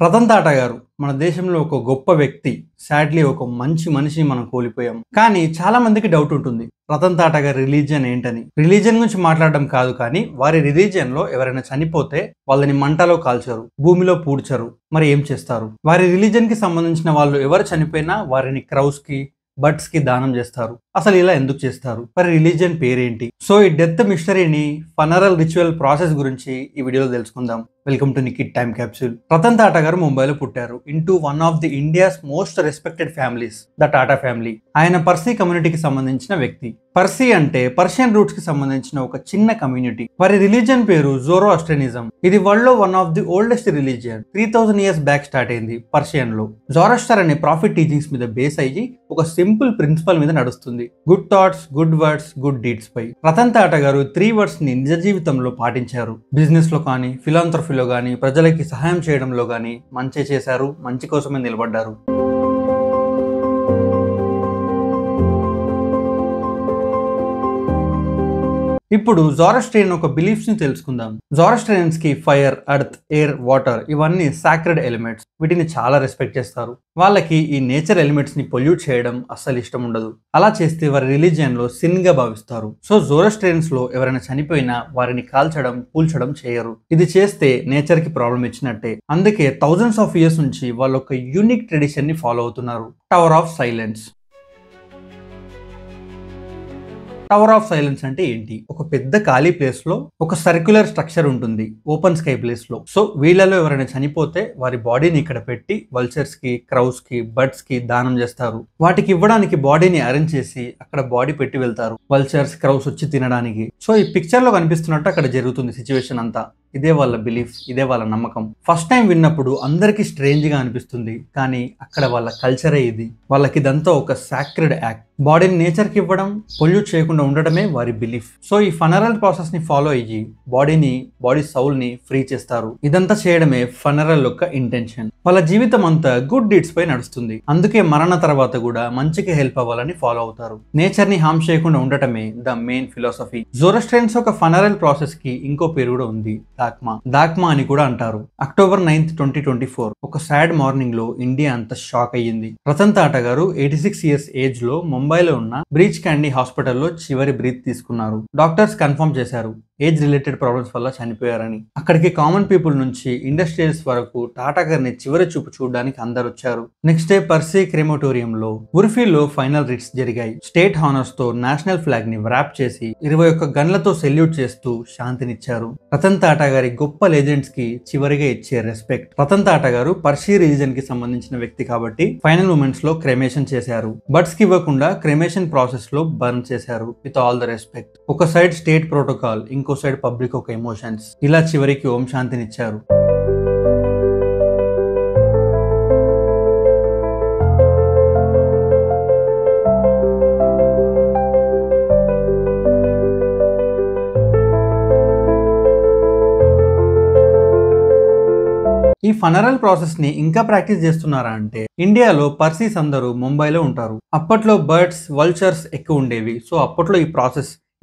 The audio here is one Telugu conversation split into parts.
రతన్ టాటా గారు మన దేశంలో ఒక గొప్ప వ్యక్తి. సాడ్లీ ఒక మంచి మనిషిని మనం కోల్పోయాం. కానీ చాలా మందికి డౌట్ ఉంటుంది, రతన్ టాటా గారి రిలీజియన్ ఏంటని. రిలీజియన్ గురించి మాట్లాడడం కాదు, కానీ వారి రిలీజియన్ లో ఎవరైనా చనిపోతే వాళ్ళని మంటలో కాల్చరు, భూమిలో పూడ్చరు. మరి ఏం చేస్తారు? వారి రిలీజియన్ కి సంబంధించిన వాళ్ళు ఎవరు చనిపోయినా వారిని క్రౌస్ కి, బర్డ్స్ కి దానం చేస్తారు. అసలు ఇలా ఎందుకు చేస్తారు? మరి రిలీజియన్ పేరేంటి? సో ఈ డెత్ మిస్టరీని, ఫనరల్ రిచువల్ ప్రాసెస్ గురించి ఈ వీడియోలో తెలుసుకుందాం. Welcome to Nikit time capsule. Ratan Tata garu ముంబైలో పుట్టారు. Into one of the India's most respected families, the Tata family. ఆయన పర్సీ కమ్యూనిటీకి సంబంధించిన వ్యక్తి. పర్సీ అంటే పర్షియన్ రూట్స్ కి సంబంధించిన ఒక చిన్న కమ్యూనిటీ. వారి రిలీజియన్ పేరు జోరోఅస్ట్రియనిజం. ఇది వరల్డ్ లో one of the oldest religion. 3000 years back start అయింది పర్షియన్ లో. జోరాస్టర్ అనే ప్రాఫిట్ టీచింగ్స్ మీద బేస్ అయ్యి ఒక సింపుల్ ప్రిన్సిపల్ మీద నడుస్తుంది: good thoughts, good words, good deeds పై. రతన్ టాటా గారు 3 words ని నిజ జీవితంలో పాటించారు. బిజినెస్ లో కానీ, ఫిలాంథ్రఫీలో కానీ, ప్రజలకి సహాయం చేయడంలో కానీ మంచి చేశారు, మంచి కోసమే నిలబడ్డారు. ఇప్పుడు జోరాస్ట్రియన్ ఒక బిలీఫ్స్ ని తెలుసుకుందాం. జోరాస్ట్రియన్స్ కి ఫైర్, ఎర్త్, ఎయిర్, వాటర్ ఇవన్నీ సాక్రెడ్ ఎలిమెంట్స్. వీటిని చాలా రెస్పెక్ట్ చేస్తారు. వాళ్ళకి ఈ నేచర్ ఎలిమెంట్స్ ని పొల్యూట్ చేయడం అస్సలు ఇష్టం ఉండదు. అలా చేస్తే వారి రిలీజియన్ లో సిన్ గా భావిస్తారు. సో జోరాస్ట్రియన్స్ లో ఎవరైనా చనిపోయినా వారిని కాల్చడం, పూల్చడం చేయరు. ఇది చేస్తే నేచర్ కి ప్రాబ్లం ఇచ్చినట్టే. అందుకే థౌజండ్స్ ఆఫ్ ఇయర్స్ నుంచి వాళ్ళు ఒక యూనిక్ ట్రెడిషన్ ని ఫాలో అవుతున్నారు: tower of silence. Tower of silence అంటే ఏంటి? ఒక పెద్ద ఖాళీ ప్లేస్ లో ఒక సర్క్యులర్ స్ట్రక్చర్ ఉంటుంది, ఓపెన్ స్కై ప్లేస్ లో. సో వీళ్ళలో ఎవరైనా చనిపోతే వారి బాడీని ఇక్కడ పెట్టి వల్చర్స్ కి, క్రౌస్ కి, బర్డ్స్ కి దానం చేస్తారు. వాటికి ఇవ్వడానికి బాడీని అరేంజ్ చేసి అక్కడ బాడీ పెట్టి వెళ్తారు, వల్చర్స్, క్రౌస్ వచ్చి తినడానికి. సో ఈ పిక్చర్ లో కనిపిస్తున్నట్టు అక్కడ జరుగుతుంది సిచ్యువేషన్ అంతా. ఇదే వాళ్ళ బిలీఫ్, ఇదే వాళ్ళ నమ్మకం. ఫస్ట్ టైం విన్నప్పుడు అందరికి స్ట్రేంజ్ గా అనిపిస్తుంది, కానీ అక్కడ వాళ్ళ కల్చరే ఇది. వాళ్ళకి ఇదంతా ఒక సాక్రెడ్ యాక్ట్. బాడీని నేచర్ కి ఇవ్వడం, పొల్యూట్ చేయకుండా ఉండడమే వారి బిలీఫ్. సో ఈ ఫనరల్ ప్రాసెస్ ని ఫాలో అయ్యి బాడీ సౌల్ ని ఫ్రీ చేస్తారు. ఇదంతా చేయడమే ఫనరల్ యొక్క ఇంటెన్షన్. వాళ్ళ జీవితం అంతా గుడ్ డీడ్స్ పై నడుస్తుంది. అందుకే మరణ తర్వాత కూడా మంచికి హెల్ప్ అవ్వాలని ఫాలో అవుతారు. నేచర్ ని హార్మ్ చేయకుండా ఉండటమే ద మెయిన్ ఫిలాసఫీ. జోరాస్ట్రియన్స్ ఒక ఫనరల్ ప్రాసెస్ కి ఇంకో పేరు కూడా ఉంది: దాక్మా అని కూడా అంటారు. October 9th, 2024 ఒక సాడ్ మార్నింగ్ లో ఇండియా అంతా షాక్ అయ్యింది. రతన్ టాటా గారు 86 years ఏజ్ లో ముంబైలో ఉన్న బ్రీచ్ క్యాండీ హాస్పిటల్లో చివరి బ్రీత్ తీసుకున్నారు. డాక్టర్స్ కన్ఫర్మ్ చేశారు ఏజ్ రిలేటెడ్ ప్రాబ్లమ్స్ వల్ల చనిపోయారని. అక్కడికి కామన్ పీపుల్ నుంచి ఇండస్ట్రియల్స్ వరకు టాటా గారిని చివరి చూపు చూడడానికి అందరు వచ్చారు. నెక్స్ట్ డే పర్సీ క్రెమటోరియంలో ఉర్ఫీలో ఫైనల్ రిట్స్ జరిగాయి. స్టేట్ హానర్స్ తో నేషనల్ ఫ్లాగ్ ని వ్రాప్ చేసి 21 గన్లతో సెల్యూట్ చేస్తూ శాంతినిచ్చారు. రతన్ టాటా గారి గొప్ప లెజెండ్స్ కి చివరిగా ఇచ్చే రెస్పెక్ట్. రతన్ టాటా గారు పర్సీ రిలీజన్ కి సంబంధించిన వ్యక్తి కాబట్టి ఫైనల్ మూమెంట్స్ లో క్రెమేషన్ చేశారు. బట్స్ కి ఇవ్వకుండా క్రెమేషన్ ప్రాసెస్ లో బర్న్ చేశారు విత్ ఆల్ ద రెస్పెక్ట్. ఒక సైడ్ స్టేట్ ప్రోటోకాల్, ఇంకో సైడ్ పబ్లిక్ ఒక ఎమోషన్స్. ఇలా చివరికి ఓం శాంతినిచ్చారు. ఈ ఫనరల్ ప్రాసెస్ ని ఇంకా ప్రాక్టీస్ చేస్తున్నారా అంటే, ఇండియాలో పర్సీస్ అందరూ ముంబైలో ఉంటారు. అప్పట్లో బర్డ్స్, వల్చర్స్ ఎక్కువ ఉండేవి. సో అప్పట్లో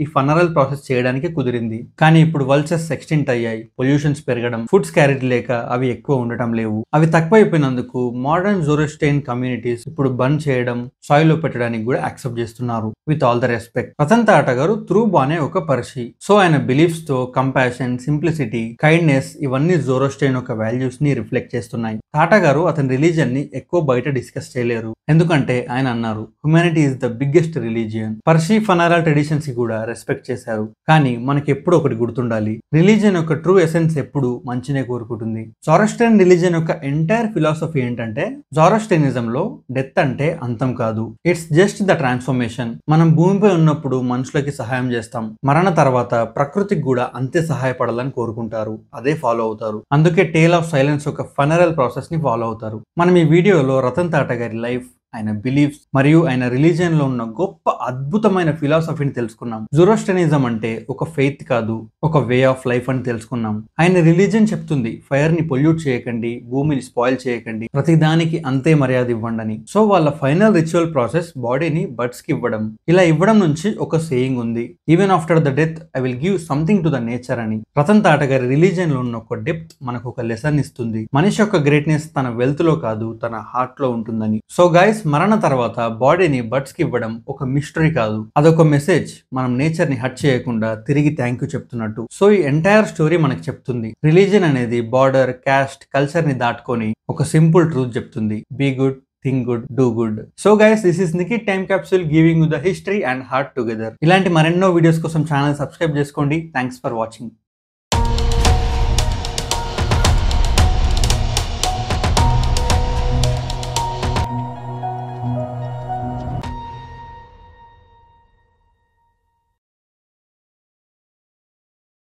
ఈ ఫనరల్ ప్రాసెస్ చేయడానికి కుదిరింది. కానీ ఇప్పుడు వల్చర్స్ ఎక్స్టింక్ట్ అయ్యాయి. పొల్యూషన్స్ పెరగడం, ఫుడ్ స్కారిటీ లేక అవి ఎక్కువ ఉండటం లేవు. అవి తక్కువైపోయినందుకు మోడర్న్ జోరాస్ట్రియన్ కమ్యూనిటీస్ ఇప్పుడు బర్న్ చేయడం, సాయిల్ లో పెట్టడానికి కూడా యాక్సెప్ట్ చేస్తున్నారు with all the respect. Ratan Tata గారు త్రూబానే ఒక పర్సీ. సో ఆయన బిలీఫ్స్ తో కంపాషన్, సింప్లిసిటీ, కైండ్నెస్ ఇవన్నీ జోరాస్ట్రియన్ యొక్క వాల్యూస్ ని రిఫ్లెక్ట్ చేస్తున్నాయి. టాటా గారు అతని రిలీజియన్ ని ఎక్కువ బయట డిస్కస్ చేయలేరు. ఎందుకంటే ఆయన అన్నారు, humanity is the biggest religion. Parsi funeral traditions కి కూడా రెస్పెక్ట్ చేశారు. కానీ మనకి ఎప్పుడు ఒకటి గుర్తుండాలి, రిలీజియన్ యొక్క ట్రూ ఎసెన్స్ ఎప్పుడు మంచినే కోరుకుంటుంది. జోరాస్ట్రియన్ రిలీజియన్ యొక్క ఎంటైర్ ఫిలాసఫీ ఏంటంటే, జోరాస్ట్రియనిజం లో డెత్ అంటే అంతం కాదు, ఇట్స్ జస్ట్ ద ట్రాన్స్ఫర్మేషన్. మనం భూమిపై ఉన్నప్పుడు మనుషులకి సహాయం చేస్తాం, మరణ తర్వాత ప్రకృతికి కూడా అంతే సహాయపడాలని కోరుకుంటారు, అదే ఫాలో అవుతారు. అందుకే టేల్ ఆఫ్ సైలెన్స్ ఒక ఫనరల్ ప్రాసెస్ ని ఫాలో అవుతారు. మనం ఈ వీడియోలో రతన్ టాటా గారి లైఫ్, ఆయన బిలీఫ్స్ మరియు ఆయన రిలీజియన్ లో ఉన్న గొప్ప అద్భుతమైన ఫిలాసఫీని తెలుసుకున్నాం. జొరాస్ట్రియనిజం అంటే ఒక ఫెయిత్ కాదు, ఒక వే ఆఫ్ లైఫ్ అని తెలుసుకున్నాం. ఆయన రిలీజియన్ చెప్తుంది ఫైర్ ని పొల్యూట్ చేయకండి, భూమిని స్పాయిల్ చేయకండి, ప్రతి దానికి అంతే మర్యాద ఇవ్వండి. సో వాళ్ళ ఫైనల్ రిచువల్ ప్రాసెస్ బాడీని బర్డ్స్ కి ఇవ్వడం. ఇలా ఇవ్వడం నుంచి ఒక సేయింగ్ ఉంది, even after the death I will give something to the nature అని. రతన్ టాటా గారి రిలీజియన్ లో ఉన్న ఒక డెప్త్ మనకు ఒక లెసన్ ఇస్తుంది. మనిషి యొక్క గ్రేట్నెస్ తన వెల్త్ లో కాదు, తన హార్ట్ లో ఉంటుందని. సో గైస్, మరణ తర్వాత బాడీని బర్డ్స్ కి ఇవ్వడం ఒక మిస్టరీ కాదు, అదొక మెసేజ్. మనం నేచర్ ని హర్ట్ చేయకుండా తిరిగి థ్యాంక్ యూ చెప్తున్నట్టు. సో ఈ ఎంటైర్ స్టోరీ మనకు చెప్తుంది రిలీజియన్ అనేది బార్డర్, క్యాస్ట్, కల్చర్ ని దాటుకొని ఒక సింపుల్ ట్రూత్ చెప్తుంది. Be good, think good, do good. So guys, this is Nikhit time capsule giving you the history and heart together. ఇలాంటి మరెన్నో వీడియోస్ కోసం ఛానల్ సబ్స్క్రైబ్ చేసుకోండి. Thanks for watching.